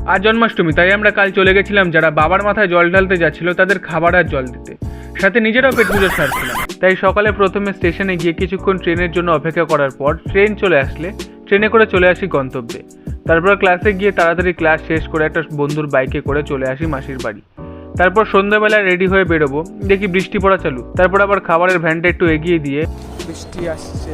আর জন্মাষ্টমী, তাই আমরা কাল চলে গেছিলাম যারা বাবার মাথায় জল ঢালতে যাচ্ছিল তাদের খাবার আর জল দিতে, সাথে নিজেরাও পেট পুজো সারছিলাম। তাই সকালে প্রথমে স্টেশনে গিয়ে কিছুক্ষণ ট্রেনের জন্য অপেক্ষা করার পর ট্রেন চলে আসলে ট্রেনে করে চলে আসি গন্তব্যে। তারপর ক্লাসে গিয়ে তাড়াতাড়ি ক্লাস শেষ করে একটা বন্ধুর বাইকে করে চলে আসি মাসির বাড়ি। তারপর সন্ধ্যাবেলায় রেডি হয়ে বেরোবো, দেখি বৃষ্টি পড়া চালু। তারপর আবার খাবারের ভ্যানটা একটু এগিয়ে দিয়ে বৃষ্টি আসছে,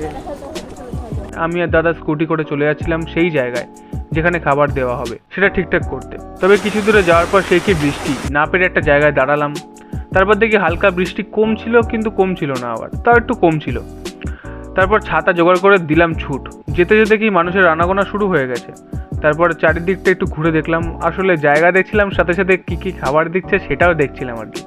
আমি আর দাদা স্কুটি করে চলে যাচ্ছিলাম সেই জায়গায় যেখানে খাবার দেওয়া হবে সেটা ঠিকঠাক করতে। তবে কিছু দূরে যাওয়ার পর সেই কি বৃষ্টি, না পেরে একটা জায়গায় দাঁড়ালাম। তারপর দেখি হালকা বৃষ্টি কমছিল, কিন্তু কমছিল না, আবার তাও একটু কমছিল। তারপর ছাতা জোগাড় করে দিলাম ছুট। যেতে যেতে কি মানুষের আনাগোনা শুরু হয়ে গেছে। তারপর চারিদিকটা একটু ঘুরে দেখলাম, আসলে জায়গা দেখছিলাম, সাথে সাথে কী কী খাবার দিচ্ছে সেটাও দেখছিলাম আর কি।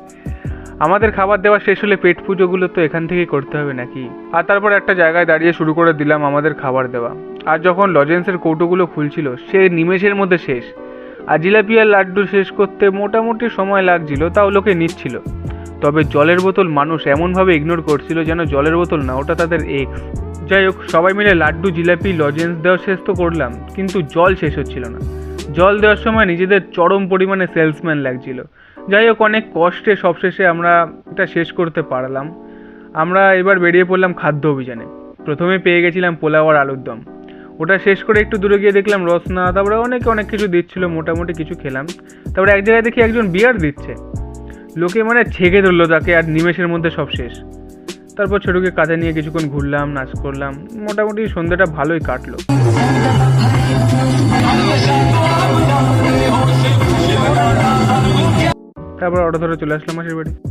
আমাদের খাবার দেওয়া শেষ হলে পেট পুজোগুলো তো এখান থেকেই করতে হবে নাকি। আর তারপর একটা জায়গায় দাঁড়িয়ে শুরু করে দিলাম আমাদের খাবার দেওয়া। আর যখন লজেন্সের কৌটোগুলো খুলছিল সে নিমেষের মধ্যে শেষ। আর জিলাপি আর লাড্ডু শেষ করতে মোটামুটি সময় লাগছিল, তাও লোকে নিচ্ছিল। তবে জলের বোতল মানুষ এমনভাবে ইগনোর করছিল যেন জলের বোতল না, ওটা তাদের এক্স। যাই হোক, সবাই মিলে লাড্ডু জিলাপি লজেন্স দেওয়া শেষ তো করলাম, কিন্তু জল শেষ হচ্ছিল না। জল দেওয়ার সময় নিজেদের চরম পরিমাণে সেলসম্যান লাগছিল। যাই হোক, অনেক কষ্টে সবশেষে আমরা এটা শেষ করতে পারলাম। আমরা এবার বেরিয়ে পড়লাম খাদ্য অভিযানে। প্রথমে পেয়ে গেছিলাম পোলাও আর আলুর দম। ওটা শেষ করে একটু দূরে গিয়ে দেখলাম রসনা, তারপরে অনেক কিছু দিচ্ছিল, মোটামুটি কিছু খেলাম। তারপরে এক জায়গায় দেখি একজন বিয়ার দিচ্ছে, লোকে মানে ছেঁকে ধরলো তাকে, আর নিমেষের মধ্যে সব শেষ। তারপর ছোটকে কাঁধে নিয়ে কিছুক্ষণ ঘুরলাম, নাচ করলাম, মোটামুটি সন্ধ্যাটা ভালোই কাটলো। তারপর অটো ধরে চলে আসলাম মাসির বাড়ি।